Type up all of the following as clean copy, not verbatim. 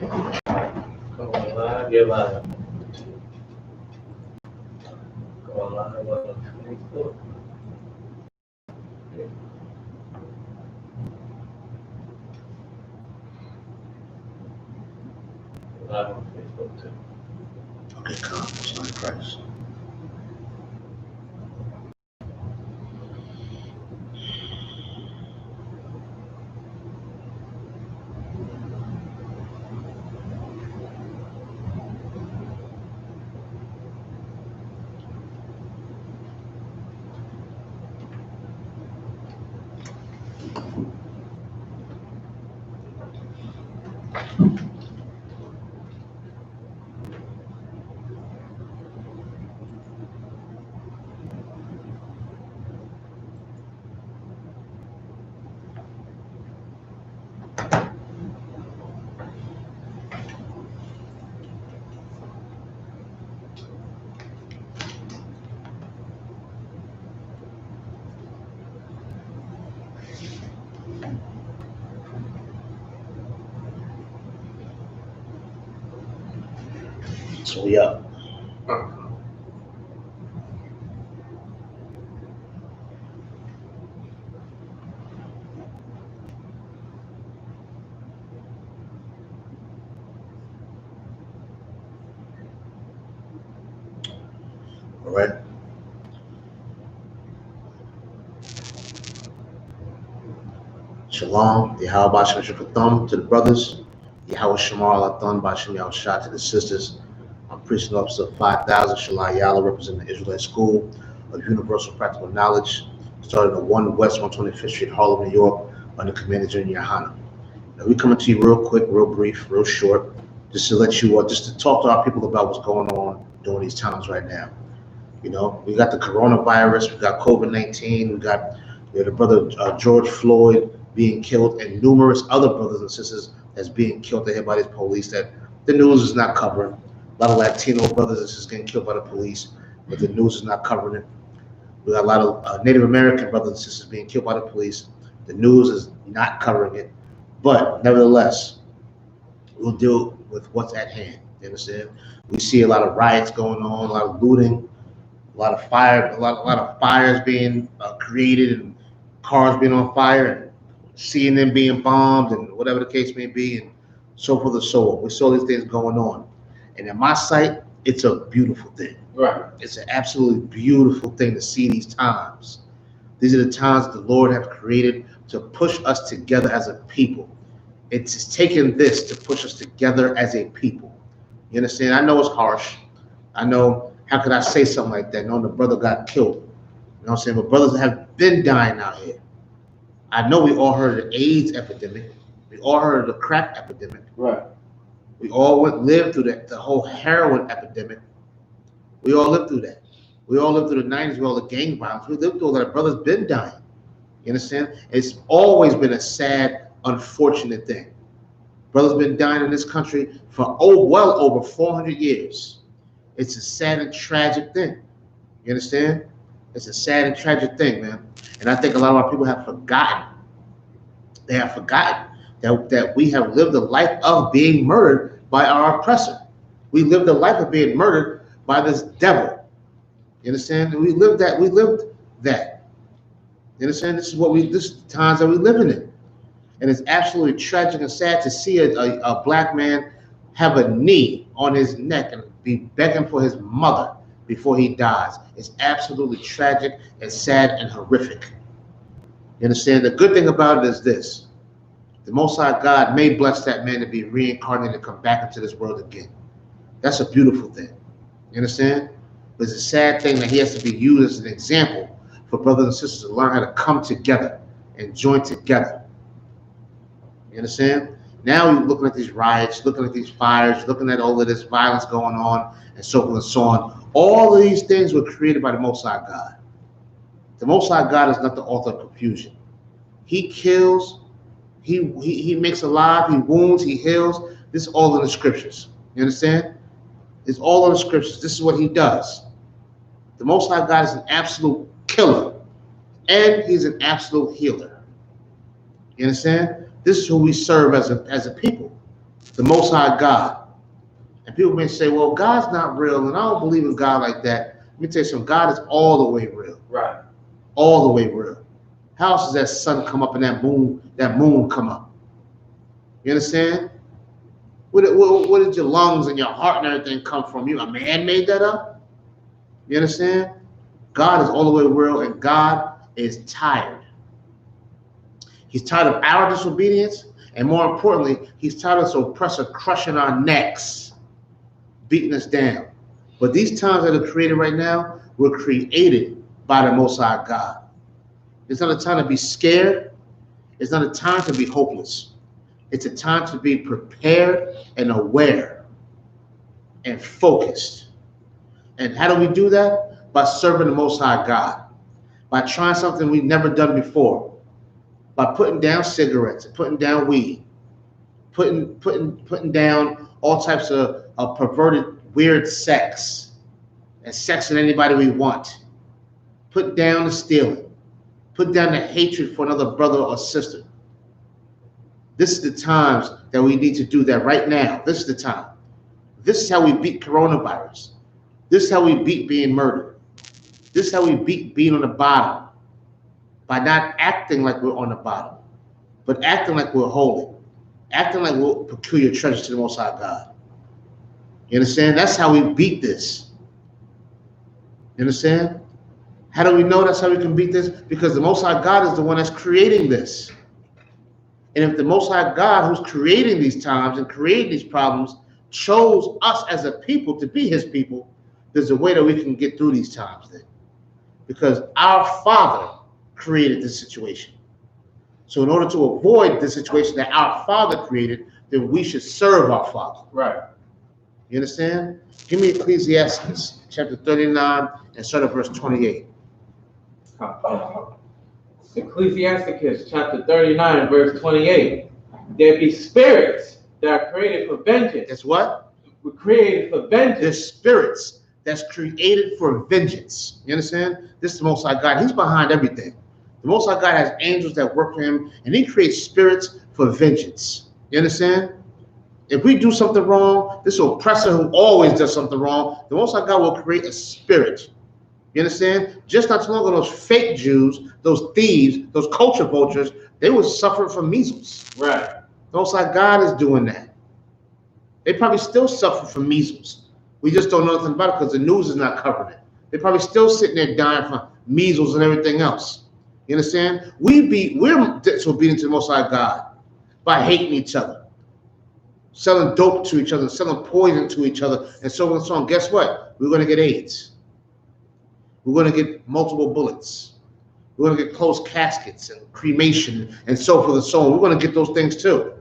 Come on live, you're live. Come on live on Facebook. Live on Facebook too. Okay, come. It's not Christ. So we up. All right. Shalom, Yahweh Bashem Shekatham to the brothers. Yahweh Shamar Lathan Bashem Yahushua to the sisters. I'm preaching officer of 5,000 Shalai Yala, representing the Israelite School of Universal Practical Knowledge, starting at 1 West 125th Street, Harlem, New York, under Commander General YAHANNA. Now, we coming to you real quick, real brief, real short, just to let you, just to talk to our people about what's going on during these times right now. You know, we got the coronavirus, we got COVID-19, we got the brother George Floyd being killed, and numerous other brothers and sisters that's being killed here by these police that the news is not covering. A lot of Latino brothers and sisters getting killed by the police, but the news is not covering it. We got a lot of Native American brothers and sisters being killed by the police. The news is not covering it. But nevertheless, we'll deal with what's at hand. You understand? We see a lot of riots going on, a lot of looting, a lot of fire, a lot of fires being created, and cars being on fire, and seeing them being bombed, and whatever the case may be, and so forth and so on. We saw these things going on, and in my sight, it's a beautiful thing. Right. It's an absolutely beautiful thing to see these times. These are the times the Lord has created to push us together as a people. It's taken this to push us together as a people. You understand? I know it's harsh. I know, how could I say something like that, knowing the brother got killed? You know what I'm saying? But brothers have been dying out here. I know we all heard of the AIDS epidemic. We all heard of the crack epidemic. Right. We all lived through that, the whole heroin epidemic. We all lived through that. We all lived through the 90s with all the gang violence. We lived through all that. Brothers been dying. You understand? It's always been a sad, unfortunate thing. Brothers been dying in this country for well over 400 years. It's a sad and tragic thing. You understand? It's a sad and tragic thing, man. And I think a lot of our people have forgotten. They have forgotten that we have lived a life of being murdered by our oppressor. We lived a life of being murdered by this devil. You understand? And we lived that. You understand? This is the times that we're living in. And it's absolutely tragic and sad to see a black man have a knee on his neck and be begging for his mother before he dies. It's absolutely tragic and sad and horrific. You understand? The good thing about it is this. The Most High God may bless that man to be reincarnated and come back into this world again. That's a beautiful thing. You understand? But it's a sad thing that he has to be used as an example for brothers and sisters to learn how to come together and join together. You understand? Now you're looking at these riots, looking at these fires, looking at all of this violence going on, and so forth and so on. All of these things were created by the Most High God. The Most High God is not the author of confusion. He kills, he makes alive, he wounds, he heals. This is all in the scriptures. You understand? It's all in the scriptures. This is what he does. The Most High God is an absolute killer, and he's an absolute healer. You understand? This is who we serve as a people. the Most High God. And people may say, well, God's not real, and I don't believe in God like that. Let me tell you something. God is all the way real. Right. All the way real. How else does that sun come up and that moon come up? You understand? Where did your lungs and your heart and everything come from? You, a man made that up? You understand? God is all the way real, and God is tired. He's tired of our disobedience, and more importantly, he's tired of this oppressor crushing our necks, beating us down. But these times that are created right now were created by the Most High God. It's not a time to be scared. It's not a time to be hopeless. It's a time to be prepared and aware and focused. And how do we do that? By serving the Most High God. By trying something we've never done before. By putting down cigarettes, putting down weed, putting down all types of perverted, weird sex, and sexing anybody we want. Put down the stealing. Put down the hatred for another brother or sister. This is the times that we need to do that right now. This is the time. This is how we beat coronavirus. This is how we beat being murdered. This is how we beat being on the bottom. By not acting like we're on the bottom, but acting like we're holy. Acting like we're peculiar treasures to the Most High God. You understand? That's how we beat this. You understand? How do we know that's how we can beat this? Because the Most High God is the one that's creating this. And if the Most High God, who's creating these times and creating these problems, chose us as a people to be his people, there's a way that we can get through these times then. Because our Father created this situation. So in order to avoid the situation that our Father created, then we should serve our Father. Right. You understand? Give me Ecclesiastes chapter 39 and start at verse 28. Ecclesiasticus chapter 39, verse 28. There be spirits that are created for vengeance. That's what? We're created for vengeance. There's spirits that's created for vengeance. You understand? This is the Most High God. He's behind everything. The Most High God has angels that work for him, and he creates spirits for vengeance. You understand? If we do something wrong, this oppressor who always does something wrong, the Most High God will create a spirit. You understand? Just not too long ago, those fake Jews, those thieves, those culture vultures, they were suffering from measles. Right. The Most High God is doing that. They probably still suffer from measles. We just don't know nothing about it because the news is not covering it. They're probably still sitting there dying from measles and everything else. You understand? We're disobedient to the Most High God by hating each other, selling dope to each other, selling poison to each other, and so on and so on. Guess what? We're going to get AIDS. We're going to get multiple bullets. We're going to get closed caskets and cremation and so forth and so on. We're going to get those things too.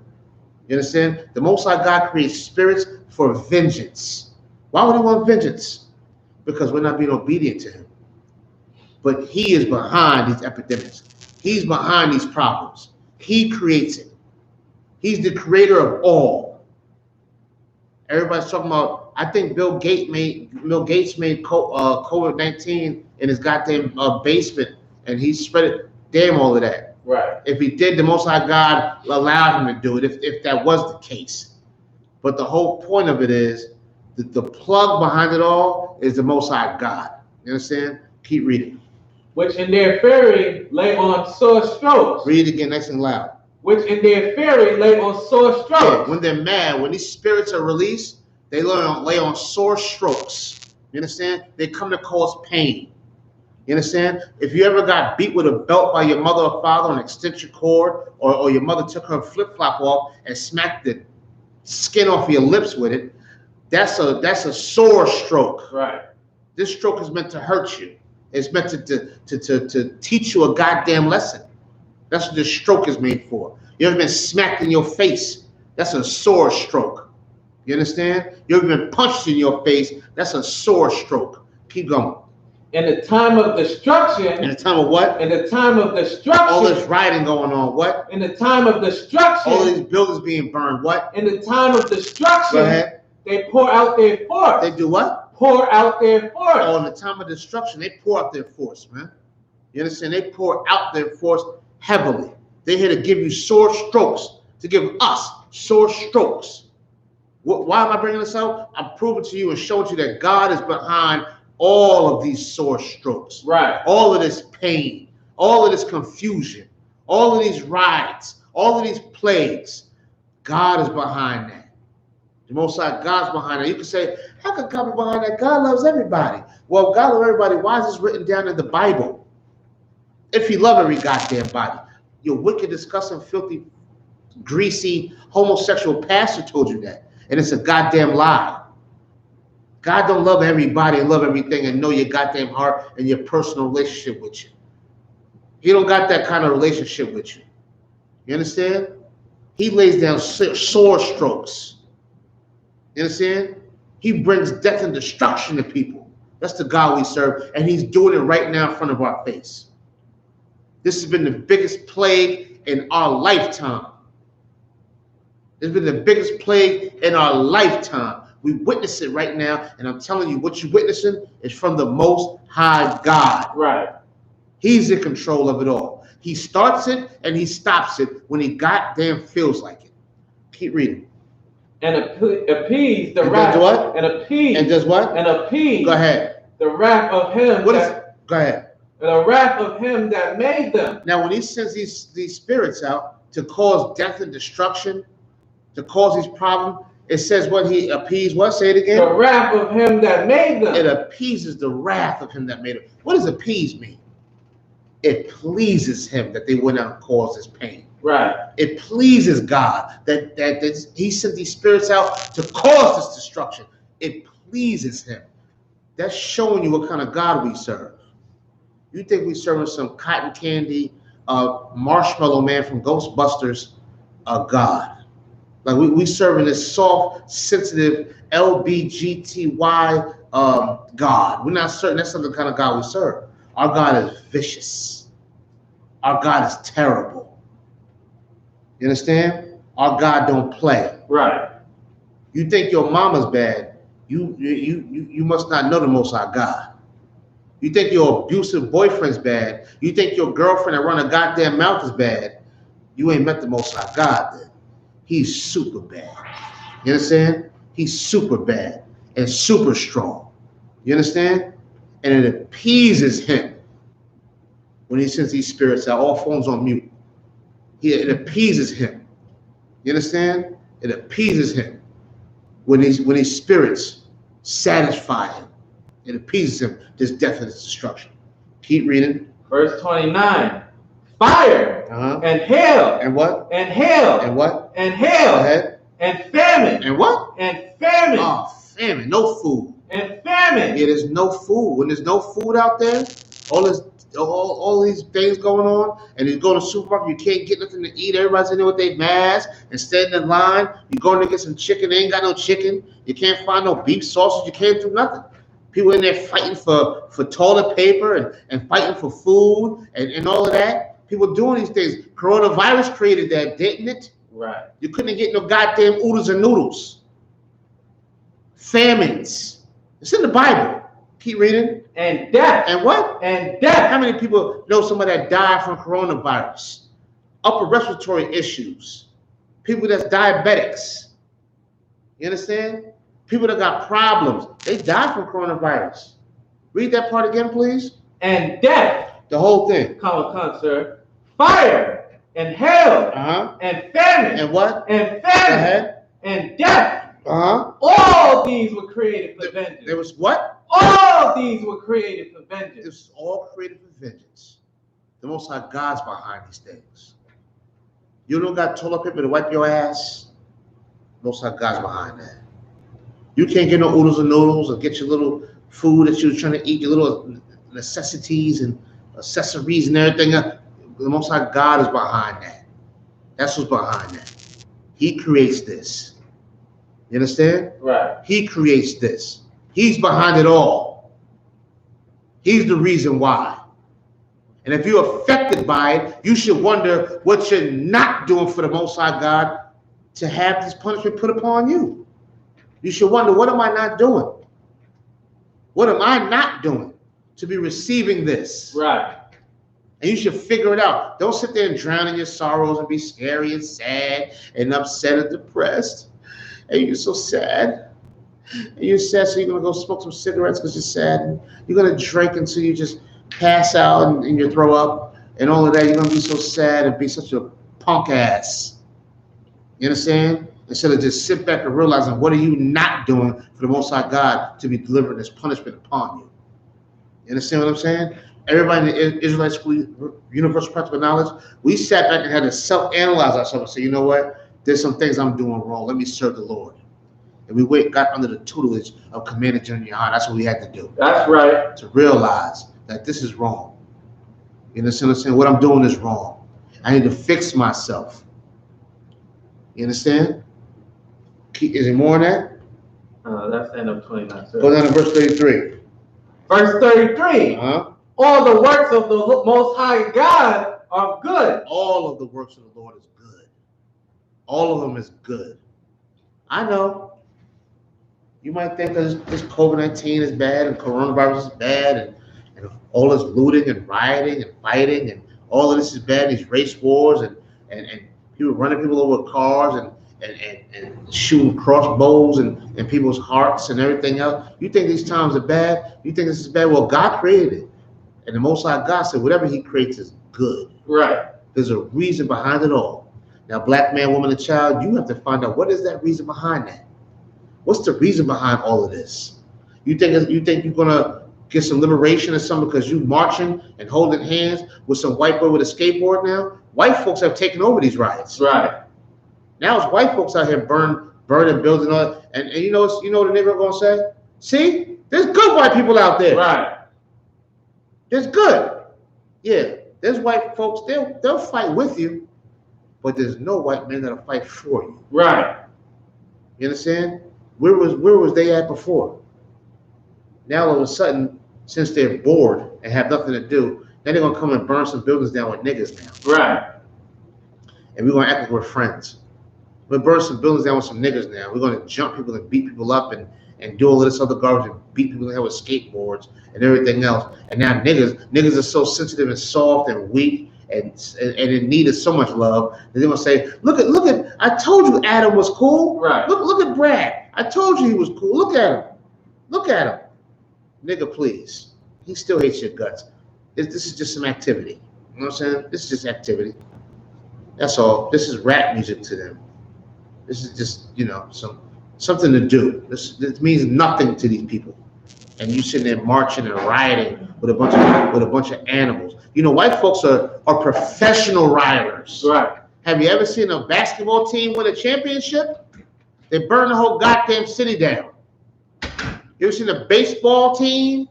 You understand? The Most High God creates spirits for vengeance. Why would he want vengeance? Because we're not being obedient to him. But he is behind these epidemics. He's behind these problems. He creates it. He's the creator of all. Everybody's talking about, I think Bill Gates made COVID-19 in his goddamn basement, and he spread it. Damn all of that. Right. If he did, the Most High God allowed him to do it, if that was the case. But the whole point of it is that the plug behind it all is the Most High God. You understand? Keep reading. Which in their fury lay on sore strokes. Read it again nice and loud. Which in their fury lay on sore strokes. Yeah, when they're mad, when these spirits are released, they lay on sore strokes. You understand? They come to cause pain. You understand? If you ever got beat with a belt by your mother or father on an extension cord, or your mother took her flip-flop off and smacked the skin off your lips with it, that's a sore stroke. Right. This stroke is meant to hurt you. It's meant to teach you a goddamn lesson. That's what this stroke is made for. You ever been smacked in your face? That's a sore stroke. You understand? You ever been punched in your face? That's a sore stroke. Keep going. In the time of destruction. In the time of what? In the time of destruction. All this rioting going on. What? In the time of destruction. All these buildings being burned. What? In the time of destruction. Go ahead. They pour out their force. They do what? Pour out their force. Oh, in the time of destruction, they pour out their force, man. You understand? They pour out their force heavily. They're here to give you sore strokes, to give us sore strokes. Why am I bringing this up? I'm proving to you and showing you that God is behind all of these sore strokes. Right. All of this pain, all of this confusion, all of these riots, all of these plagues. God is behind that. The Most High, God's behind that. You can say, how can God be behind that? God loves everybody. Well, God loves everybody. Why is this written down in the Bible? If He loved every goddamn body. Your wicked, disgusting, filthy, greasy, homosexual pastor told you that. And it's a goddamn lie. God don't love everybody and love everything and know your goddamn heart and your personal relationship with you. He don't got that kind of relationship with you. You understand? He lays down sore strokes. You understand? He brings death and destruction to people. That's the God we serve, and He's doing it right now in front of our face. This has been the biggest plague in our lifetime. It's been the biggest plague in our lifetime. We witness it right now, and I'm telling you, what you're witnessing is from the Most High God. Right. He's in control of it all. He starts it and He stops it when He goddamn feels like it. Keep reading. And appease the And wrath. does what? And appease. And does what? And appease. Go ahead. The wrath of Him. What is? Go ahead. The wrath of Him that made them. Now, when He sends these spirits out to cause death and destruction, to cause these problems, it says what He appeased. What? Say it again. The wrath of Him that made them. It appeases the wrath of Him that made them. What does appease mean? It pleases Him that they went out and caused this pain. Right. It pleases God that He sent these spirits out to cause this destruction. It pleases Him. That's showing you what kind of God we serve. You think we serving some cotton candy, marshmallow man from Ghostbusters, God. Like we serving this soft, sensitive, LBGTY God. We're not certain that's not the kind of God we serve. Our God is vicious. Our God is terrible. You understand? Our God don't play. Right. You think your mama's bad, you must not know the Most High God. You think your abusive boyfriend's bad, you think your girlfriend that run a goddamn mouth is bad, you ain't met the Most High God then. He's super bad. You understand? He's super bad and super strong. You understand? And it appeases Him when He sends these spirits out. All phones on mute. It appeases Him. You understand? It appeases Him when these spirits satisfy Him. It appeases Him. This death and this destruction. Keep reading. Verse 29. Fire and hail. And what? And hail. And what? And hail. Go ahead. And famine. And what? And famine. Oh, famine. No food. And famine. Yeah, there's no food. When there's no food out there, all these things going on, and you go to the supermarket, you can't get nothing to eat. Everybody's in there with their masks and standing in line. You're going to get some chicken. They ain't got no chicken. You can't find no beef sausage. You can't do nothing. People in there fighting for toilet paper and fighting for food and all of that. People doing these things. Coronavirus created that, didn't it? Right. You couldn't get no goddamn oodles and noodles. Famines. It's in the Bible. Keep reading. And death. And what? And death. How many people know somebody that died from coronavirus? Upper respiratory issues. People that's diabetics. You understand? People that got problems. They died from coronavirus. Read that part again, please. And death. The whole thing. Come, sir. Fire and hail. And famine. And what? And Go famine. ahead. And death. All these were created for vengeance. There was what? All these were created for vengeance. It was all created for vengeance. The Most High God's behind these things. You don't got toilet paper to wipe your ass. The Most High God's behind that. You can't get no oodles and noodles or get your little food that you're trying to eat, your little necessities and accessories and everything. The Most High God is behind that. That's what's behind that. He creates this. You understand? Right. He creates this. He's behind it all. He's the reason why. And if you're affected by it, you should wonder what you're not doing for the Most High God to have this punishment put upon you. You should wonder, what am I not doing? What am I not doing to be receiving this? Right. And you should figure it out. Don't sit there and drown in your sorrows and be scary and sad and upset and depressed. and you're so sad. And you're sad, so you're gonna go smoke some cigarettes because you're sad. And you're gonna drink until you just pass out and you throw up and all of that. You're gonna be so sad and be such a punk ass. You understand? Instead of just sit back and realizing what are you not doing for the Most High God to be delivering this punishment upon you. You understand what I'm saying? Everybody in the Israelite school, universal practical knowledge, we sat back and had to self-analyze ourselves and say, you know what? There's some things I'm doing wrong. Let me serve the Lord. And we got under the tutelage of Commander General YAHANNA. That's what we had to do. That's right. To realize that this is wrong. You understand what I'm saying? What I'm doing is wrong. I need to fix myself. You understand? Is there more on that? That's end of 29. Sir. Go down to verse 33. Verse 33. Uh-huh. All the works of the Most High God are good. All of the works of the Lord is good. All of them is good. I know. You might think that this COVID-19 is bad and coronavirus is bad and all this looting and rioting and fighting and all of this is bad, these race wars and people running people over with cars and shooting crossbows and people's hearts and everything else. You think these times are bad? You think this is bad? Well, God created it. And the Most High God said whatever he creates is good. Right. There's a reason behind it all. Now, black man, woman, and child, you have to find out what is that reason behind that. What's the reason behind all of this? You think you're gonna get some liberation or something because you marching and holding hands with some white boy with a skateboard now? White folks have taken over these riots. Right. Now it's white folks out here burning buildings and all that. And you know what the nigga gonna say? See, there's good white people out there. Right. There's good. Yeah, there's white folks, they'll fight with you, but there's no white men that'll fight for you. Right. You understand? Where was they at before? Now all of a sudden, since they're bored and have nothing to do, then they're gonna come and burn some buildings down with niggas now. Right. And we're gonna act like we're friends. We're gonna burn some buildings down with some niggas now. We're gonna jump people and beat people up and do all of this other garbage and beat people in the head with skateboards and everything else. And now niggas are so sensitive and soft and weak and in need of so much love that they're gonna say, look at, I told you Adam was cool. Right. Look at Brad. I told you he was cool. Look at him. Look at him. Nigga, please. He still hates your guts. This is just some activity. You know what I'm saying? This is just activity. That's all. This is rap music to them. This is just, something to do. This means nothing to these people. And you sitting there marching and rioting with a bunch of animals. White folks are professional rioters. Right. Have you ever seen a basketball team win a championship? They burn the whole goddamn city down. You ever seen a baseball team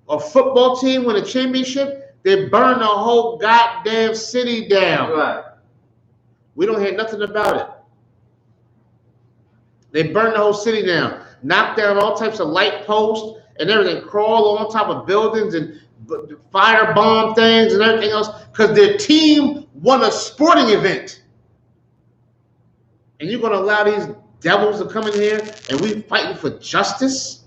or football team win a championship? They burn the whole goddamn city down. Right. We don't hear nothing about it. They burn the whole city down, knock down all types of light posts and everything, crawl on top of buildings and firebomb things and everything else because their team won a sporting event. And you're going to allow these devils to come in here and we fighting for justice?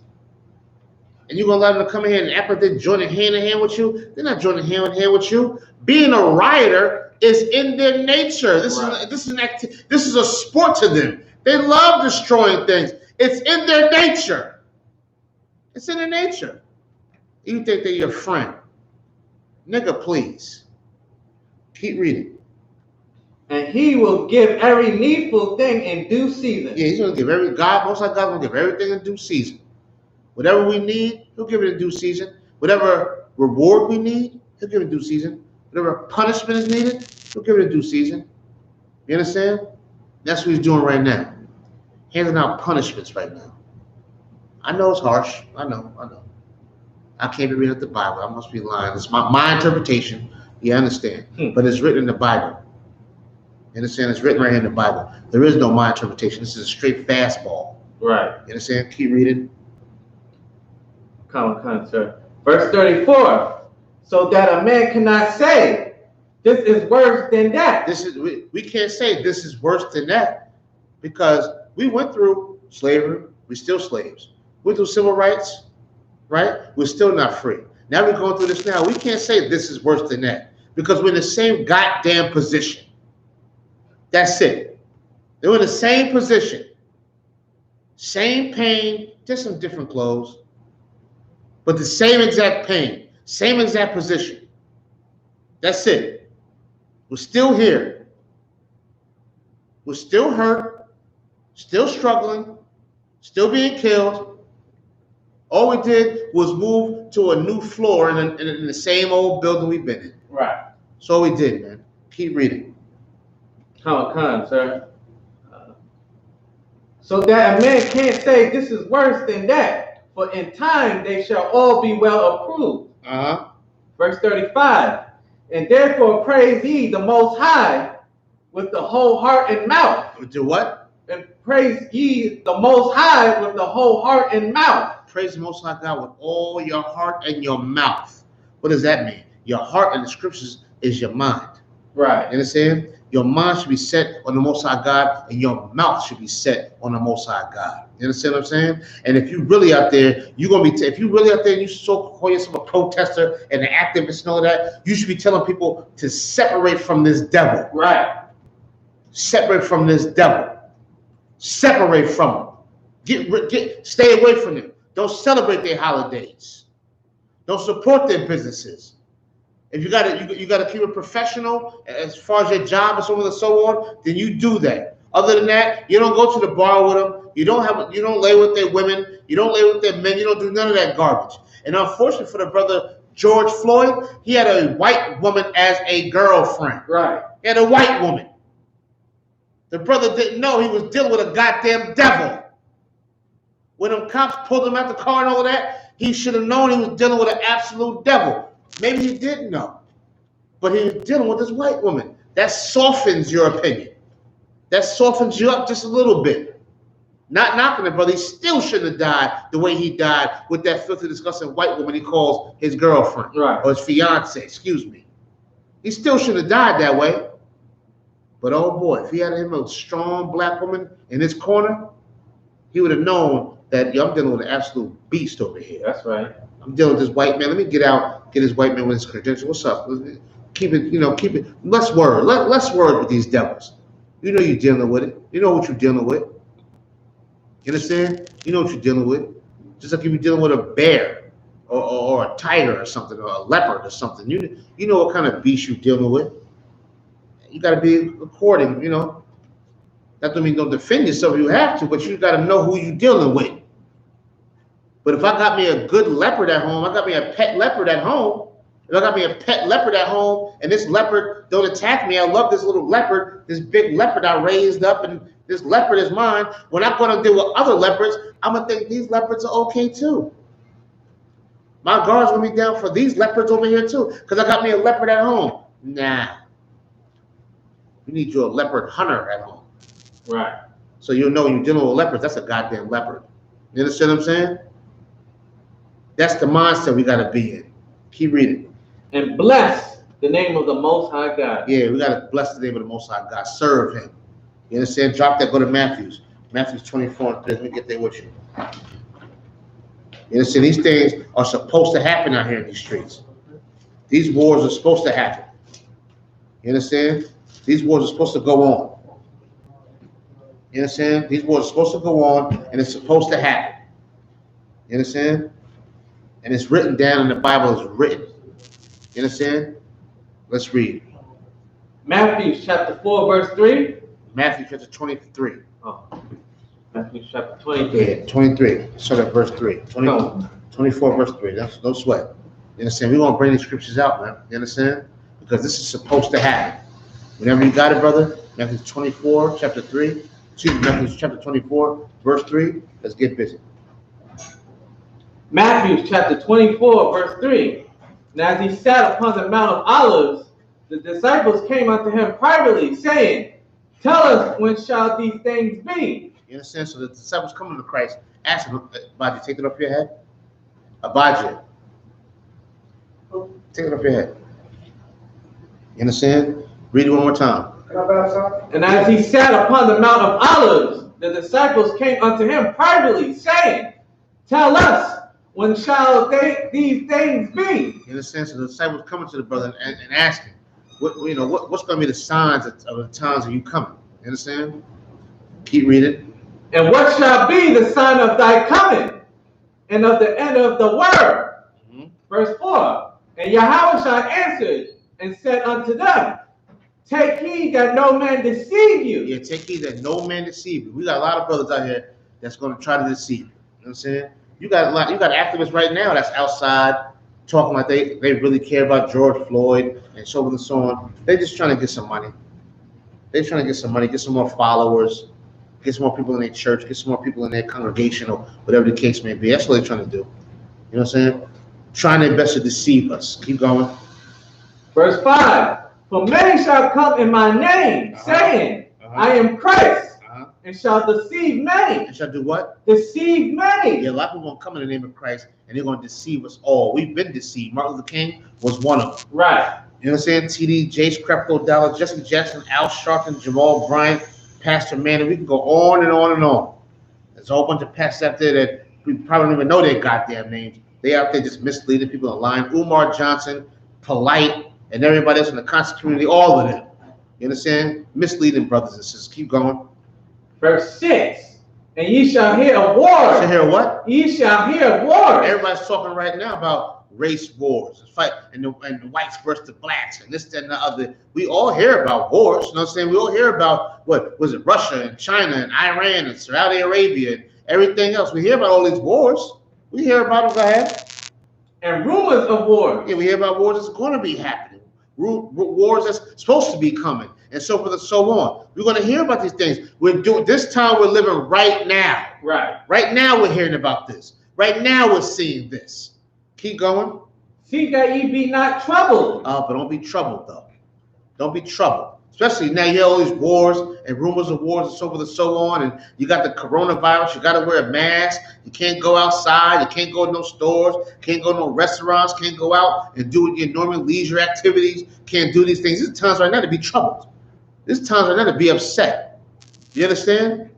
And you're going to allow them to come in here and act like they're joining hand in hand with you? They're not joining hand in hand with you. Being a rioter is in their nature. This is a sport to them. They love destroying things. It's in their nature. It's in their nature. You think they're your friend. Nigga, please. Keep reading. And he will give every needful thing in due season. Yeah, he's going to give Most High God's going to give everything in due season. Whatever we need, he'll give it in due season. Whatever reward we need, he'll give it in due season. Whatever punishment is needed, he'll give it in due season. You understand? That's what he's doing right now. Handing out punishments right now. I know it's harsh. I know. I can't be reading the Bible. I must be lying. It's my interpretation. You understand? But it's written in the Bible. You understand? It's written right here in the Bible. There is no my interpretation. This is a straight fastball. Right. You understand? Keep reading. Come, sir. Verse 34. So that a man cannot say, this is worse than that. We can't say this is worse than that because we went through slavery. We're still slaves. We went through civil rights, right? We're still not free. Now we're going through this now. We can't say this is worse than that because we're in the same goddamn position. That's it. They're in the same position. Same pain, just some different clothes. But the same exact pain, same exact position. That's it. We're still here. We're still hurt, still struggling, still being killed. All we did was move to a new floor in the same old building we've been in. Right. That's all we did, man. Keep reading. Come, sir. So that a man can't say this is worse than that, for in time they shall all be well approved. Verse 35. And therefore praise ye the Most High with the whole heart and mouth. Do what? And praise ye the Most High with the whole heart and mouth. Praise the Most High God with all your heart and your mouth. What does that mean? Your heart in the scriptures is your mind. Right. You understand? Your mind should be set on the Most High God, and your mouth should be set on the Most High God. You understand what I'm saying? And if you really out there, you're gonna be. If you really out there, and you call yourself a protester and an activist and all that, you should be telling people to separate from this devil. Right. Separate from this devil. Separate from him. Stay away from them. Don't celebrate their holidays. Don't support their businesses. If you gotta keep it professional as far as your job and so on and so on, then you do that. Other than that, you don't go to the bar with them. You don't lay with their women. You don't lay with their men. You don't do none of that garbage. And unfortunately for the brother George Floyd, he had a white woman as a girlfriend. Right. He had a white woman. The brother didn't know he was dealing with a goddamn devil. When them cops pulled him out the car and all of that, he should have known he was dealing with an absolute devil. Maybe he didn't know, but he was dealing with this white woman. That softens your opinion. That softens you up just a little bit. Not knocking it, brother. He still shouldn't have died the way he died with that filthy, disgusting white woman he calls his girlfriend. Right. Or his fiance, excuse me. He still should have died that way. But oh boy, if he had him a strong black woman in his corner, he would have known that, yo, I'm dealing with an absolute beast over here. That's right. I'm dealing with this white man. Let me get this white man with his credentials. What's up? Keep it. Less word with these devils. You know you're dealing with it. You know what you're dealing with. You understand? You know what you're dealing with. Just like if you're dealing with a bear or a tiger or something, or a leopard or something. You know what kind of beast you're dealing with. You got to be according, you know. That doesn't mean don't defend yourself if you have to, but you got to know who you're dealing with. But if I got me a good leopard at home, I got me a pet leopard at home. If I got me a pet leopard at home and this leopard don't attack me, I love this little leopard, this big leopard I raised up, and this leopard is mine. When I'm going to deal with other leopards, I'm going to think these leopards are okay too. My guard's going to be down for these leopards over here too, because I got me a leopard at home. Nah. You need you a leopard hunter at home. Right. So you'll know when you're dealing with leopards, that's a goddamn leopard. You understand what I'm saying? That's the mindset we got to be in. Keep reading. And bless the name of the Most High God. Yeah, we got to bless the name of the Most High God. Serve him. You understand? Drop that. Go to Matthews. Matthews 24 and 3. Let me get there with you. You understand? These things are supposed to happen out here in these streets. These wars are supposed to happen. You understand? These wars are supposed to go on. You understand? These wars are supposed to go on, and it's supposed to happen. You understand? And it's written down in the Bible. It's written. You understand? Let's read. Matthew chapter 4, verse 3. Matthew chapter 23. Oh. Matthew chapter 23. Yeah, 23. Start at verse 3. 24, verse 3. That's no sweat. You understand? We're going to bring these scriptures out, man. You understand? Because this is supposed to happen. Whenever you got it, brother, Matthew 24, chapter 3. Excuse me, Matthew chapter 24, verse 3. Let's get busy. Matthew chapter 24, verse 3. Now as he sat upon the Mount of Olives, the disciples came unto him privately, saying, Tell us, when shall these things be? You understand? So the disciples coming to Christ, ask him, Abijah, take it off your head. Abijah, take it off your head. You understand? Read it one more time. And as he sat upon the Mount of Olives, the disciples came unto him privately, saying, Tell us, when shall these things be? You understand? So the disciples coming to the brother and asking, what's going to be the signs of the times of you coming? You understand? Keep reading. And what shall be the sign of thy coming and of the end of the world? Verse 4. And Yahweh answered and said unto them, take heed that no man deceive you. Yeah, take heed that no man deceive you. We got a lot of brothers out here that's going to try to deceive you. You know what I'm saying? You got activists right now that's outside talking like they really care about George Floyd and so forth and so on. They're just trying to get some money. They're trying to get some money, get some more followers, get some more people in their church, get some more people in their congregation or whatever the case may be. That's what they're trying to do. You know what I'm saying? Trying their best to deceive us. Keep going. Verse 5. For many shall come in my name, saying, I am Christ, and shall deceive many. And shall do what? Deceive many. Yeah, a lot of people going to come in the name of Christ, and they're going to deceive us all. We've been deceived. Martin Luther King was one of them. Right. You know what I'm saying? TD, Jace Creflo Dollar, Jesse Jackson, Al Sharpton, Jamal Bryant, Pastor Manning. We can go on and on and on. There's a whole bunch of pastors out there that we probably don't even know their goddamn names. They out there just misleading people online. Umar Johnson, Polite, and everybody else in the conscious community, all of them. You understand? Misleading brothers and sisters. Keep going. Verse 6. And ye shall hear of wars. You shall hear what? Ye shall hear of wars. Everybody's talking right now about race wars, fight, and the whites versus the blacks, and this, that, and the other. We all hear about wars. You know what I'm saying? We all hear about, what was it, Russia and China and Iran and Saudi Arabia and everything else. We hear about all these wars. We hear about them. Go ahead. And rumors of wars. Yeah, we hear about wars that's going to be happening. Wars that's supposed to be coming, and so forth and so on. We're going to hear about these things. We're doing this time. We're living right now. Right. Right now, we're hearing about this. Right now, we're seeing this. Keep going. See that ye be not troubled. But don't be troubled, though. Don't be troubled. Especially now, you have all these wars and rumors of wars and so forth and so on. And you got the coronavirus. You got to wear a mask. You can't go outside. You can't go to no stores. Can't go to no restaurants. Can't go out and do your normal leisure activities. Can't do these things. This times right now to be troubled. This times right now to be upset. You understand?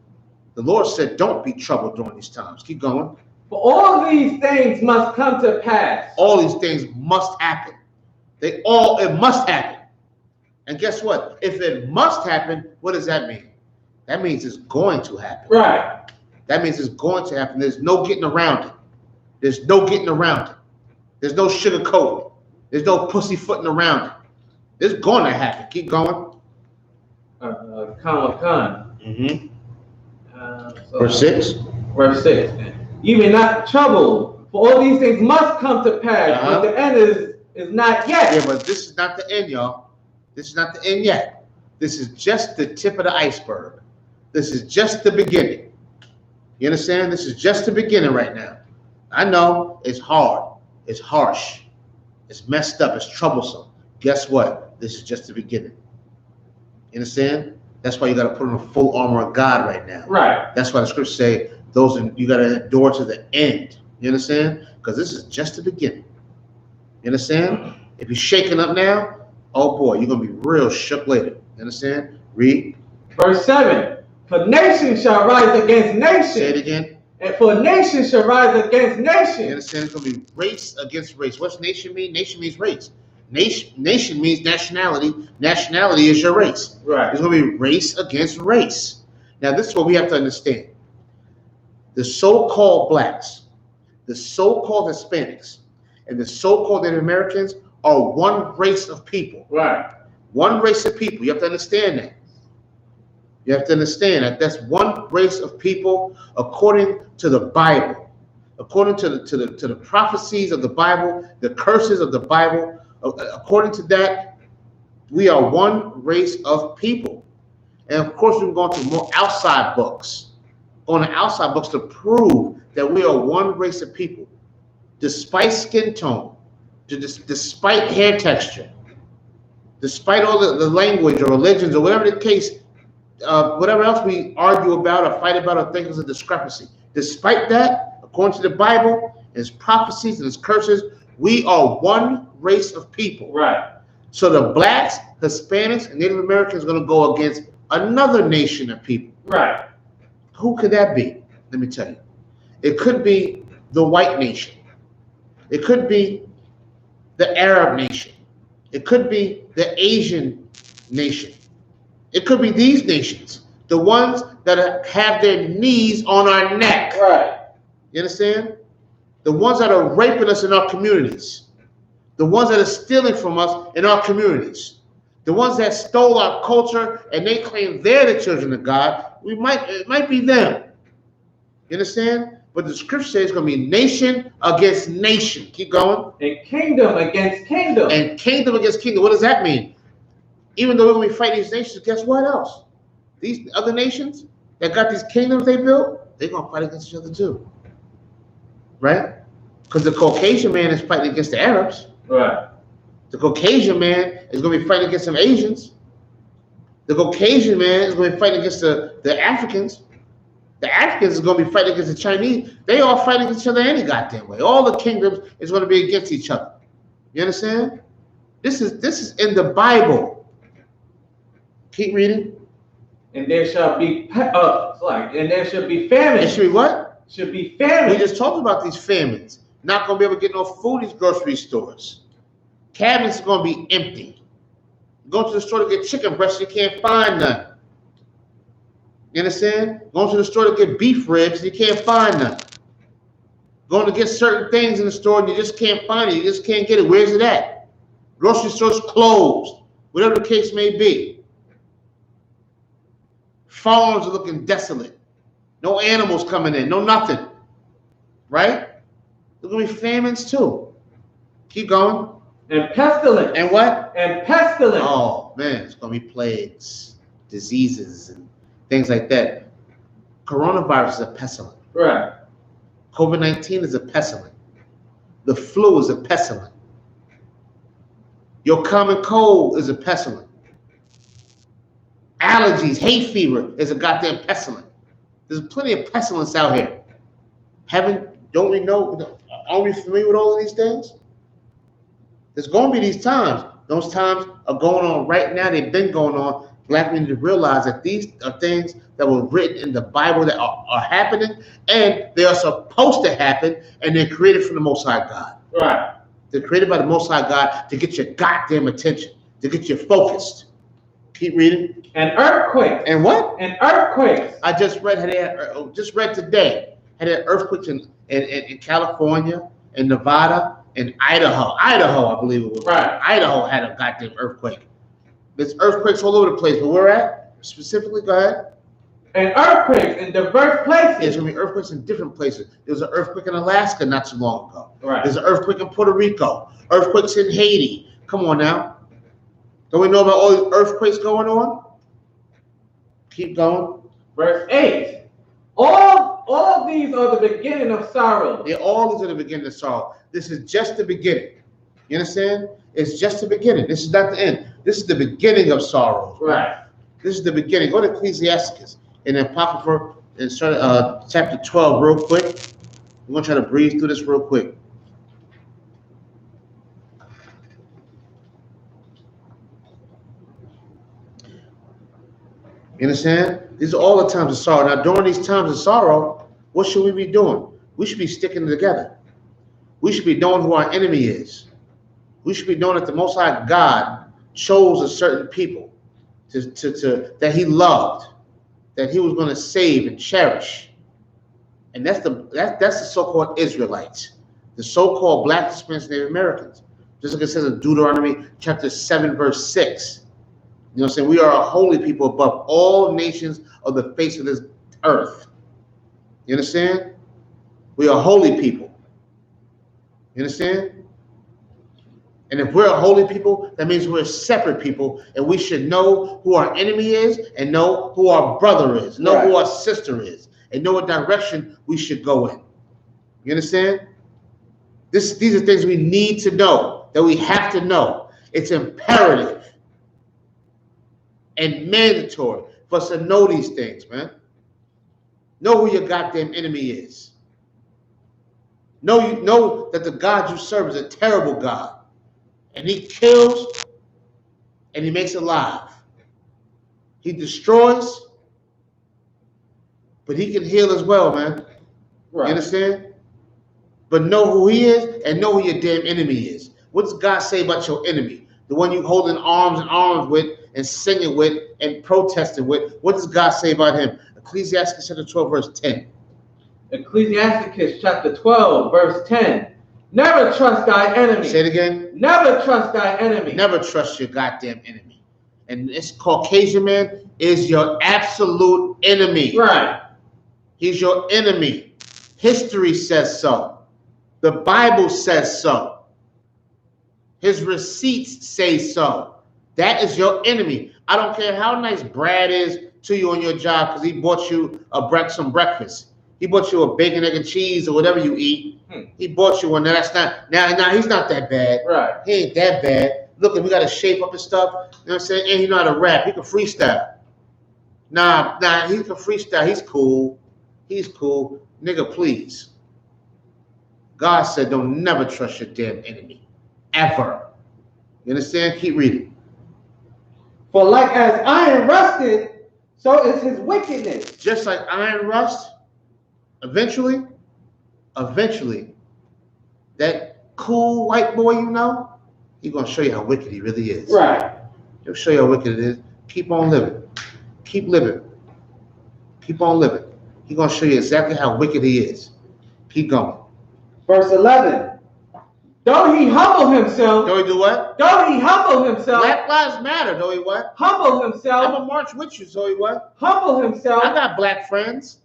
The Lord said, don't be troubled during these times. Keep going. For all these things must come to pass. All these things must happen. It must happen. And guess what? If it must happen, what does that mean? That means it's going to happen. Right. That means it's going to happen. There's no getting around it. There's no getting around it. There's no sugarcoating. There's no pussyfooting around it. It's going to happen. Keep going. Verse 6. Verse 6. Ye be not troubled, for all these things must come to pass, but the end is not yet. Yeah, but this is not the end, y'all. This is not the end yet. This is just the tip of the iceberg. This is just the beginning. You understand? This is just the beginning right now. I know it's hard. It's harsh. It's messed up. It's troublesome. Guess what? This is just the beginning. You understand? That's why you got to put on the full armor of God right now. Right. That's why the scriptures say you got to endure to the end. You understand? Because this is just the beginning. You understand? If you're shaking up now, oh boy, you're going to be real shook later. You understand? Read. Verse 7. For nation shall rise against nation. Say it again. And for nation shall rise against nation. You understand? It's going to be race against race. What's nation mean? Nation means race. Nation means nationality. Nationality is your race. Right. There's going to be race against race. Now, this is what we have to understand. The so-called blacks, the so-called Hispanics, and the so-called Native Americans are one race of people. Right. One race of people. You have to understand that. You have to understand that that's one race of people according to the Bible, according to the prophecies of the Bible, the curses of the Bible. According to that, we are one race of people. And of course, we can go into more outside books, on the outside books to prove that we are one race of people, despite skin tone, despite hair texture, despite all the language or religions or whatever the case, whatever else we argue about or fight about or think is a discrepancy. Despite that, according to the Bible, its prophecies and its curses, we are one race of people. Right. So the blacks, Hispanics, and Native Americans are going to go against another nation of people. Right. Who could that be? Let me tell you. It could be the white nation. It could be the Arab nation. It could be the Asian nation. It could be these nations. The ones that have their knees on our neck. Right. You understand? The ones that are raping us in our communities. The ones that are stealing from us in our communities. The ones that stole our culture and they claim they're the children of God. It might be them. You understand? But the scripture says it's going to be nation against nation. Keep going. And kingdom against kingdom. And kingdom against kingdom. What does that mean? Even though we're going to be fighting these nations, guess what else? These other nations that got these kingdoms they built, they're going to fight against each other too. Right? Because the Caucasian man is fighting against the Arabs. Right. The Caucasian man is going to be fighting against some Asians. The Caucasian man is going to be fighting against the Africans. The Africans is going to be fighting against the Chinese. They all fighting against each other any goddamn way. All the kingdoms is going to be against each other. You understand? This is in the Bible. Keep reading. And there shall be and there should be famine. It should be what? Should be famine. We just talked about these famines. Not going to be able to get no food in these grocery stores. Cabinets are going to be empty. Go to the store to get chicken breasts, you can't find none. You understand? Going to the store to get beef ribs, you can't find none. Going to get certain things in the store and you just can't find it. You just can't get it. Where's it at? Grocery stores closed. Whatever the case may be. Farms are looking desolate. No animals coming in. No nothing. Right? There's going to be famines too. Keep going. And pestilence. And what? And pestilence. Oh, man. It's going to be plagues, diseases, and things like that. Coronavirus is a pestilence. Right. COVID-19 is a pestilence. The flu is a pestilence. Your common cold is a pestilence. Allergies, hay fever is a goddamn pestilence. There's plenty of pestilence out here. Don't we know? Aren't we familiar with all of these things? There's going to be these times. Those times are going on right now. They've been going on. Black men need to realize that these are things that were written in the Bible that are happening, and they are supposed to happen, and they're created from the Most High God. Right. They're created by the Most High God to get your goddamn attention, to get you focused. Keep reading. And earthquakes. And what? And earthquakes. I just read today, had an earthquake in California, in Nevada, in Idaho. Idaho, I believe it was. Right. Idaho had a goddamn earthquake. There's earthquakes all over the place, but where at? Specifically, go ahead. And earthquakes in diverse places. There's going to be earthquakes in different places. There was an earthquake in Alaska not too long ago. Right. There's an earthquake in Puerto Rico. Earthquakes in Haiti. Come on now. Don't we know about all these earthquakes going on? Keep going. Verse 8. All of these are the beginning of sorrow. They're all these are the beginning of sorrow. This is just the beginning. You understand? It's just the beginning. This is not the end. This is the beginning of sorrows. Right. This is the beginning. Go to Ecclesiasticus in Apocrypha and start chapter 12 real quick. We're going to try to breeze through this real quick. You understand? These are all the times of sorrow. Now, during these times of sorrow, what should we be doing? We should be sticking together. We should be knowing who our enemy is. We should be knowing that the Most High God chose a certain people that He loved, that He was going to save and cherish. And that's the so-called Israelites, the so-called Black, Hispanic, Native Americans. Just like it says in Deuteronomy chapter 7, verse 6. You know what I'm saying? We are a holy people above all nations of the face of this earth. You understand? We are holy people. You understand? And if we're a holy people, that means we're a separate people, and we should know who our enemy is and know who our brother is, know who our sister is, and know what direction we should go in. You understand? These are things we need to know, that we have to know. It's imperative and mandatory for us to know these things, man. Know who your goddamn enemy is. Know that the God you serve is a terrible God. And He kills and He makes alive. He destroys, but He can heal as well, man. Right. You understand? But know who He is and know who your damn enemy is. What does God say about your enemy? The one you hold in arms with and singing with and protesting with. What does God say about him? Ecclesiastes chapter 12, verse 10. Ecclesiastes chapter 12, verse 10. Never trust thy enemy. Say it again. Never trust thy enemy. Never trust your goddamn enemy. And this Caucasian man is your absolute enemy. Right. He's your enemy. History says so. The Bible says so. His receipts say so. That is your enemy. I don't care how nice Brad is to you on your job because he bought you some breakfast. He bought you a bacon, egg, and cheese or whatever you eat. He bought you one. Now that's not now he's not that bad. Right. He ain't that bad. Look, we got to shape up and stuff. You know what I'm saying? And he know how to rap. He can freestyle. Nah, he can freestyle. He's cool. He's cool. Nigga, please. God said don't never trust your damn enemy. Ever. You understand? Keep reading. For like as iron rusted, so is his wickedness. Just like iron rust, eventually, that cool white boy you know, he's going to show you how wicked he really is. Right. He'll show you how wicked it is. Keep on living. Keep living. Keep on living. He's going to show you exactly how wicked he is. Keep going. Verse 11. Though he humble himself. Though he do what? Though he humble himself. Black lives matter. Though he what? Humble himself. I'm going to march with you. So he what? Humble himself. I got black friends.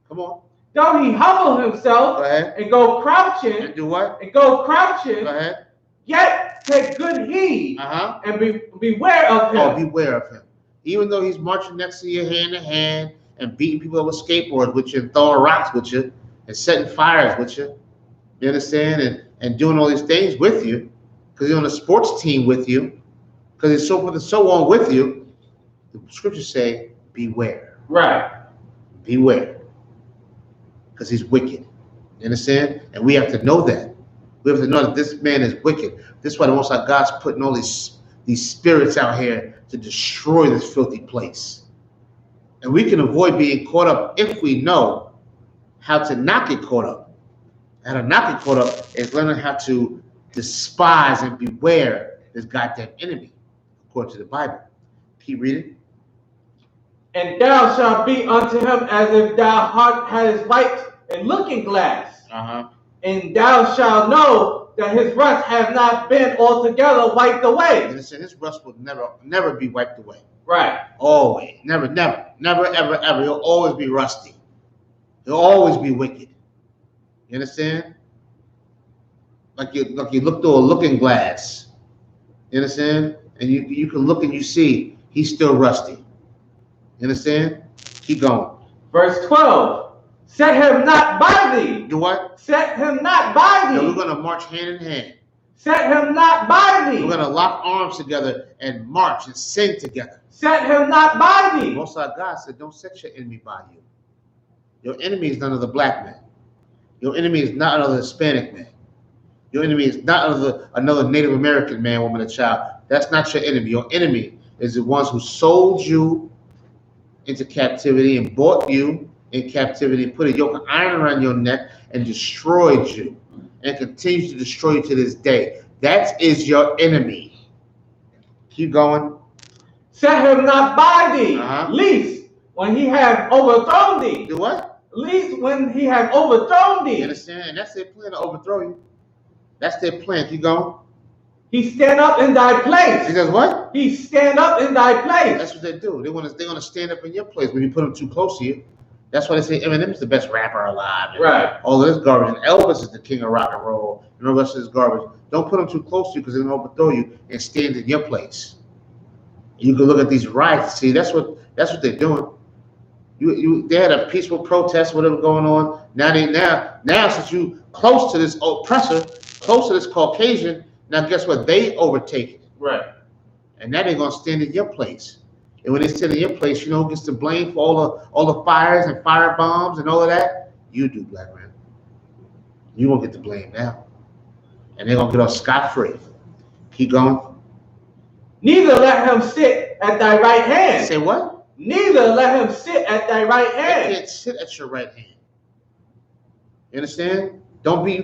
Come on. Though he humble himself. Go ahead. And go crouching. And do what? And go crouching. Go ahead. Yet take good heed. And beware of him. Oh, beware of him. Even though he's marching next to you hand in hand and beating people up with skateboards with you and throwing rocks with you and setting fires with you. You understand? And doing all these things with you because he's on a sports team with you because he's so forth and so on with you. The scriptures say, beware. Right. Beware. Because he's wicked. You understand? And we have to know that. We have to know that this man is wicked. This is why the Most High God's putting all these spirits out here to destroy this filthy place. And we can avoid being caught up if we know how to not get caught up. How to not get caught up is learning how to despise and beware this goddamn enemy, according to the Bible. Keep reading. And thou shalt be unto him as if thou hadst wiped a looking glass. And thou shalt know that his rust have not been altogether wiped away. And listen, his rust will never be wiped away. Right. Always. Never, ever. He'll always be rusty. He'll always be wicked. You understand? Like you look through a looking glass. You understand? And you can look and you see he's still rusty. You understand? Keep going. Verse 12. Set him not by thee. Do what? Set him not by thee. No, we're going to march hand in hand. Set him not by thee. We're going to lock arms together and march and sing together. Set him not by thee. Most of God said, don't set your enemy by you. Your enemy is none of the black man. Your enemy is not another Hispanic man. Your enemy is not another Native American man, woman, or child. That's not your enemy. Your enemy is the ones who sold you into captivity and bought you in captivity, put a yoke of iron around your neck and destroyed you and continues to destroy you to this day. That is your enemy. Keep going. Set him not by thee, least when he have overthrown thee. Do what? Least when he have overthrown thee. You understand? And that's their plan, to overthrow you. That's their plan. Keep going. He stand up in thy place. He does what? He stand up in thy place. That's what they do. They're gonna stand up in your place when you put them too close to you. That's why they say Eminem's the best rapper alive. Right. All of this garbage. And Elvis is the king of rock and roll. And all the rest of this garbage. Don't put them too close to you because they're gonna overthrow you and stand in your place. You can look at these riots. See, that's what they're doing. They had a peaceful protest, whatever going on. Now since you close to this oppressor, close to this Caucasian, now guess what? They overtake it. Right. And now they're gonna stand in your place. And when they stand in your place, you know who gets the blame for all the fires and fire bombs and all of that? You do, black man. You won't get the blame now. And they're gonna get off scot-free. Keep going. Neither let him sit at thy right hand. Say what? Neither let him sit at thy right hand. They can't sit at your right hand. You understand? Don't be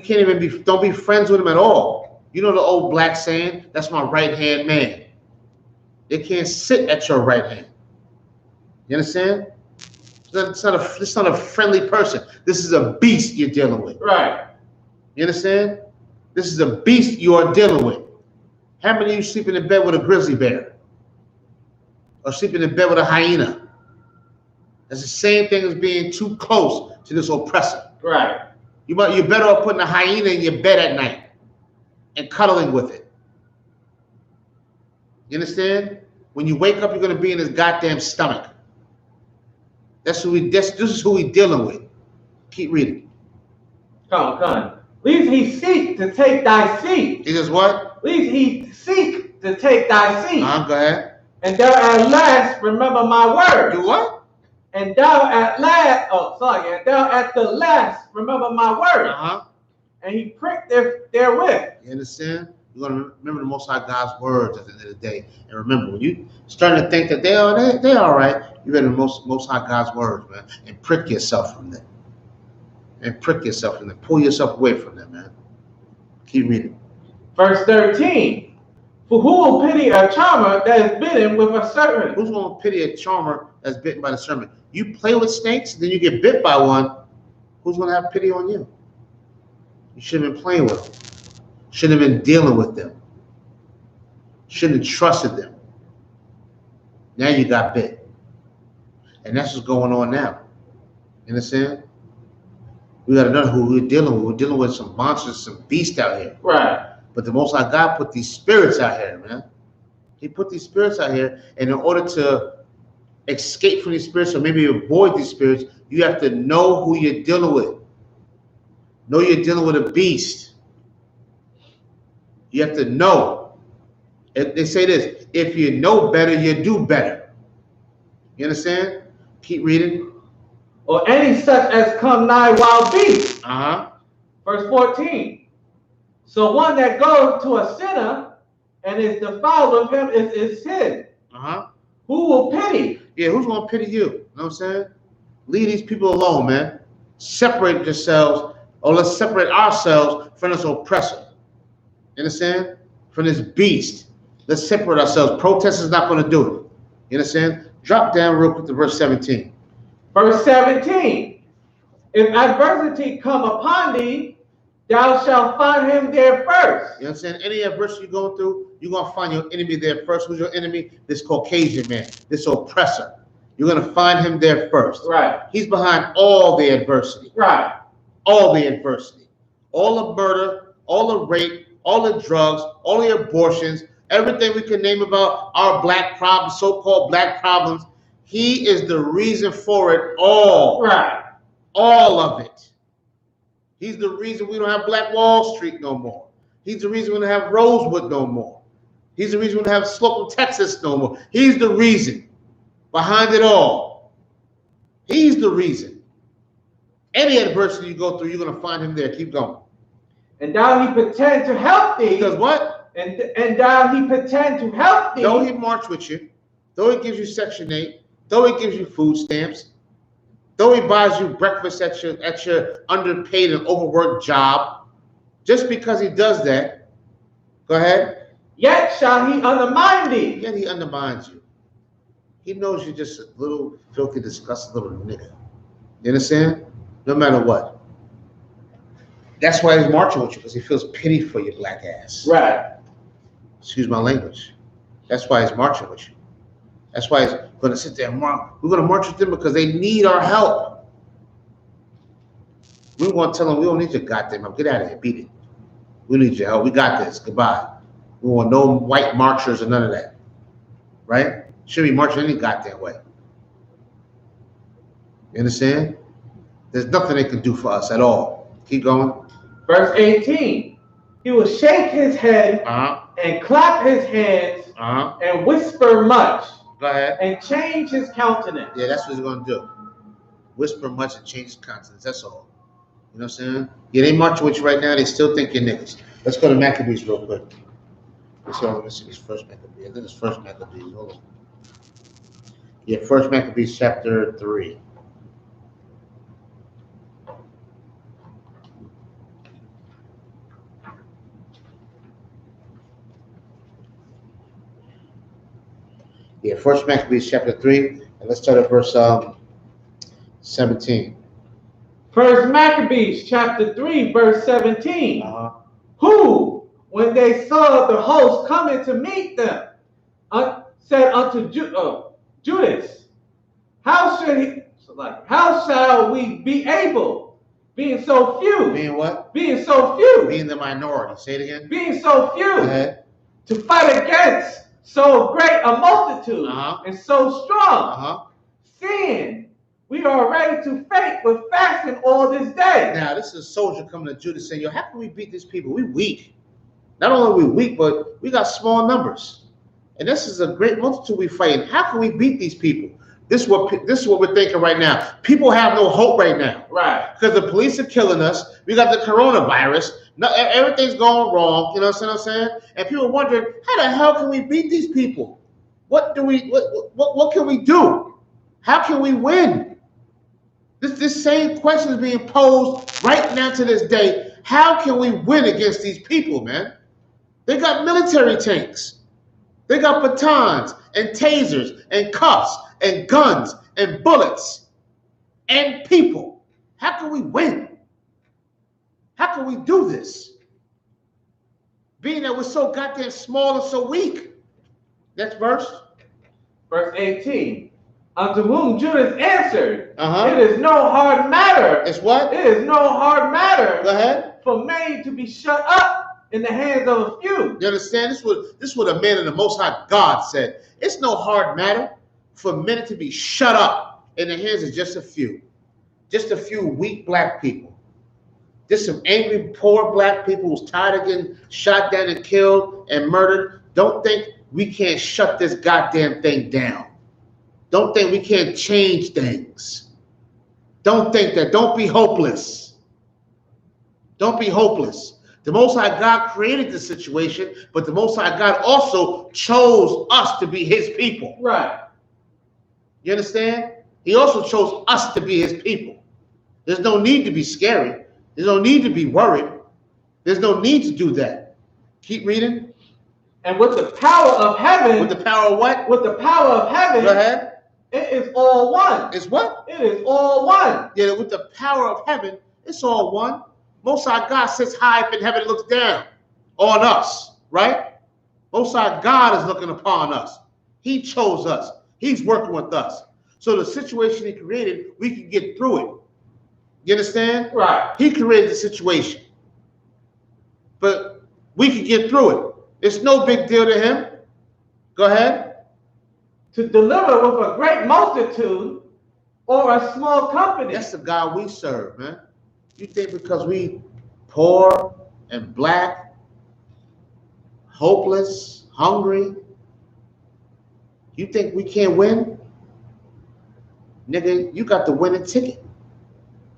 friends with him at all. You know the old black saying, that's my right hand man. They can't sit at your right hand. You understand? It's not a friendly person. This is a beast you're dealing with. Right. You understand? This is a beast you are dealing with. How many of you sleeping in bed with a grizzly bear? Or sleeping in bed with a hyena? That's the same thing as being too close to this oppressor. Right. You're better off putting a hyena in your bed at night and cuddling with it. You understand? When you wake up, you're going to be in his goddamn stomach. This is who we dealing with. Keep reading. Come on. Lest he seek to take thy seat. He says what? Lest he seek to take thy seat. Go ahead. And thou at last remember my word. Do what? And thou at the last remember my word. And he pricked therewith. You understand? You're going to remember the Most High God's words at the end of the day. And remember, when you starting to think that they're all right, you read the Most High God's words, man, and prick yourself from them. Pull yourself away from them, man. Keep reading. Verse 13. For who will pity a charmer that is bitten with a serpent? Who's going to pity a charmer that's bitten by the serpent? You play with snakes, then you get bit by one. Who's going to have pity on you? You shouldn't have been playing with them. Shouldn't have been dealing with them. Shouldn't have trusted them. Now you got bit. And that's what's going on now. You understand? We got to know who we're dealing with. We're dealing with some monsters, some beasts out here. Right. But the Most High God put these spirits out here, man. He put these spirits out here, and in order to escape from these spirits or maybe avoid these spirits, you have to know who you're dealing with. Know you're dealing with a beast. You have to know. They say this, if you know better, you do better. You understand? Keep reading. Or any such as come nigh wild beasts. Verse 14. So one that goes to a sinner and is defiled of him is his. Who will pity? Yeah, who's going to pity you? You know what I'm saying? Leave these people alone, man. Separate yourselves, or let's separate ourselves from this oppressor. You understand? From this beast. Let's separate ourselves. Protest is not going to do it. You understand? Drop down real quick to verse 17. Verse 17. If adversity come upon thee, thou shalt find him there first. You understand? Any adversity you're going through, you're going to find your enemy there first. Who's your enemy? This Caucasian man, this oppressor. You're going to find him there first. Right. He's behind all the adversity. Right. All the adversity. All the murder, all the rape, all the drugs, all the abortions, everything we can name about our black problems, so-called black problems. He is the reason for it all. Right. All of it. He's the reason we don't have Black Wall Street no more. He's the reason we don't have Rosewood no more. He's the reason we don't have Slocum, Texas no more. He's the reason behind it all. He's the reason. Any adversity you go through, you're going to find him there. Keep going. And thou he pretend to help thee. He does what? And thou he pretend to help thee. Though he march with you, though he gives you Section 8, though he gives you food stamps, though he buys you breakfast at your underpaid and overworked job, just because he does that, go ahead. Yet shall he undermine thee. Yet he undermines you. He knows you're just a little filthy, disgusting little nigga. You understand? No matter what. That's why he's marching with you, because he feels pity for your black ass. Right. Excuse my language. That's why he's marching with you. That's why he's going to sit there and march. We're going to march with them because they need our help. We want to tell them, we don't need your goddamn help. Get out of here. Beat it. We need your help. We got this. Goodbye. We want no white marchers or none of that. Right? Shouldn't be marching any goddamn way. You understand? There's nothing they can do for us at all. Keep going. Verse 18. He will shake his head and clap his hands and whisper much. Go ahead. And change his countenance. Yeah, that's what he's going to do. Whisper much and change his countenance. That's all. You know what I'm saying? Yeah, they marching with you right now. They still think you're niggas. Let's go to Maccabees real quick. Let's see this first Maccabees. I think it's first Maccabees. Hold on. Yeah, first Maccabees chapter 3. Yeah, First Maccabees chapter 3, and let's start at verse 17. First Maccabees chapter 3, verse 17. Who, when they saw the host coming to meet them, said unto Judas, how shall we be able, being so few? Being what? Being so few. Being the minority. Say it again. Being so few. Go ahead. To fight against so great a multitude and so strong, seeing we are ready to faint with fasting all this day. Now, this is a soldier coming to Judas saying, yo, how can we beat these people? We weak. Not only are we weak, but we got small numbers. And this is a great multitude we fighting. How can we beat these people? This is what we're thinking right now. People have no hope right now. Right. Because the police are killing us. We got the coronavirus. Everything's going wrong. You know what I'm saying? And people are wondering, how the hell can we beat these people? What can we do? How can we win? This same question is being posed right now to this day. How can we win against these people, man? They got military tanks. They got batons and tasers and cuffs and guns and bullets and people. How can we win? How can we do this? Being that we're so goddamn small and so weak. Next verse. Verse 18. Unto whom Judas answered, it is no hard matter. It's what? It is no hard matter. Go ahead. For many to be shut up in the hands of a few. You understand? This is what a man of the Most High God said. It's no hard matter for men to be shut up in the hands of just a few. Just a few weak black people. Just some angry, poor black people who's tired of getting shot down and killed and murdered. Don't think we can't shut this goddamn thing down. Don't think we can't change things. Don't think that. Don't be hopeless. Don't be hopeless. The Most High God created the situation, but the Most High God also chose us to be his people. Right. You understand? He also chose us to be his people. There's no need to be scary. There's no need to be worried. There's no need to do that. Keep reading. And with the power of heaven. With the power of what? With the power of heaven. Go ahead. It is all one. It's what? It is all one. Yeah, with the power of heaven, it's all one. Most High God sits high up in heaven and looks down on us, right? Most High God is looking upon us. He chose us. He's working with us. So the situation he created, we can get through it. You understand? Right. He created the situation. But we can get through it. It's no big deal to him. Go ahead. To deliver with a great multitude or a small company. That's the God we serve, man. You think because we poor and black, hopeless, hungry, you think we can't win? Nigga, you got the winning ticket.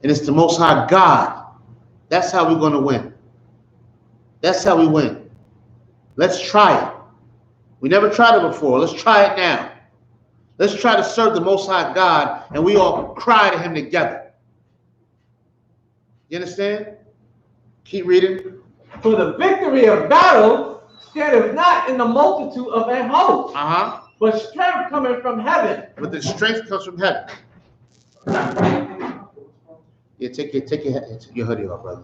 And it's the Most High God. That's how we're going to win. That's how we win. Let's try it. We never tried it before. Let's try it now. Let's try to serve the Most High God, and we all cry to him together. You understand? Keep reading. For the victory of battle standeth not in the multitude of a host, but strength coming from heaven. But the strength comes from heaven. Yeah, take your hoodie off, brother.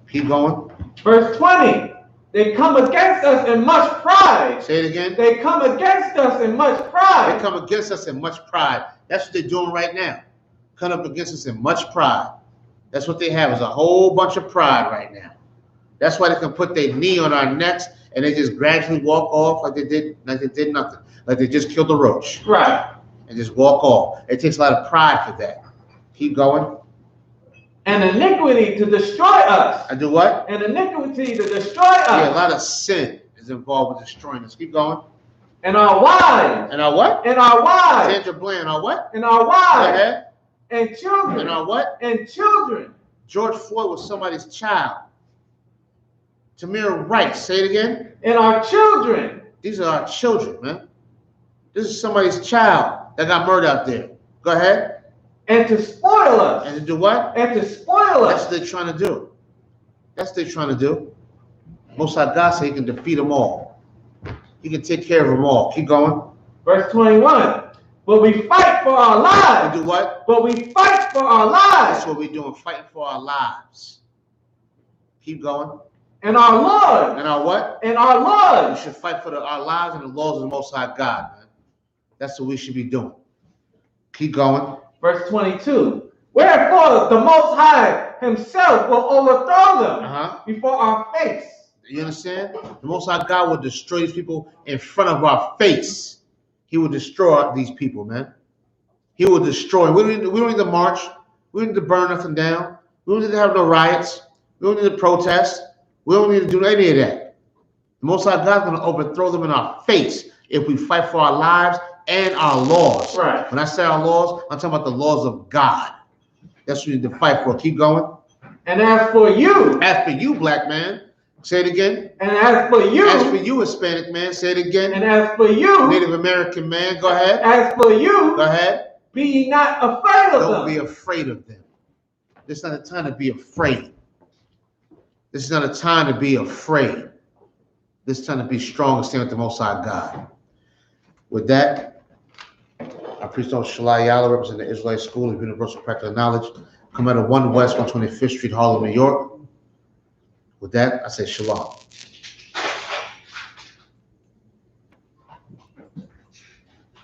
Keep going. Verse 20. They come against us in much pride. Say it again. They come against us in much pride. They come against us in much pride. That's what they're doing right now. Come up against us in much pride. That's what they have, is a whole bunch of pride right now. That's why they can put their knee on our necks and they just gradually walk off like they did nothing. Like they just killed a roach. Right. And just walk off. It takes a lot of pride for that. Keep going. And iniquity to destroy us. I do what? And iniquity to destroy us. Yeah, a lot of sin is involved with destroying us. Keep going. And our wives. And our what? And our wives. Sandra Bland, our what? And our wives. Go ahead. And children. And our what? And children. George Floyd was somebody's child. Tamir Rice, say it again. And our children. These are our children, man. This is somebody's child that got murdered out there. Go ahead. And to spoil us. And to do what? And to spoil us. That's what they're trying to do. That's what they're trying to do. Most High God said he can defeat them all. He can take care of them all. Keep going. Verse 21. But we fight for our lives. We do what? But we fight for our lives. That's what we're doing, fighting for our lives. Keep going. And our Lord. And our what? And our Lord. We should fight for our lives and the laws of the Most High God, man. That's what we should be doing. Keep going. Verse 22. Wherefore the Most High himself will overthrow them before our face. You understand? The Most High God will destroy these people in front of our face. He will destroy these people, man. He will destroy. We don't need to march. We don't need to burn nothing down. We don't need to have no riots. We don't need to protest. We don't need to do any of that. The Most High God is going to overthrow them in our face if we fight for our lives and our laws. Right. When I say our laws, I'm talking about the laws of God. That's what we need to fight for. Keep going. And as for you. As for you, black man. Say it again. And as for you. As for you, Hispanic man. Say it again. And as for you. Native American man. Go ahead. As for you. Go ahead. Be ye not afraid of them. Don't be afraid of them. This is not a time to be afraid. This is not a time to be afraid. This is time to be strong and stand with the Most High God. With that, I preach on SHALAM, representing the Israelite School of Universal Practical Knowledge. Come out of 1 West 125th Street, Harlem, New York. With that, I say shalom.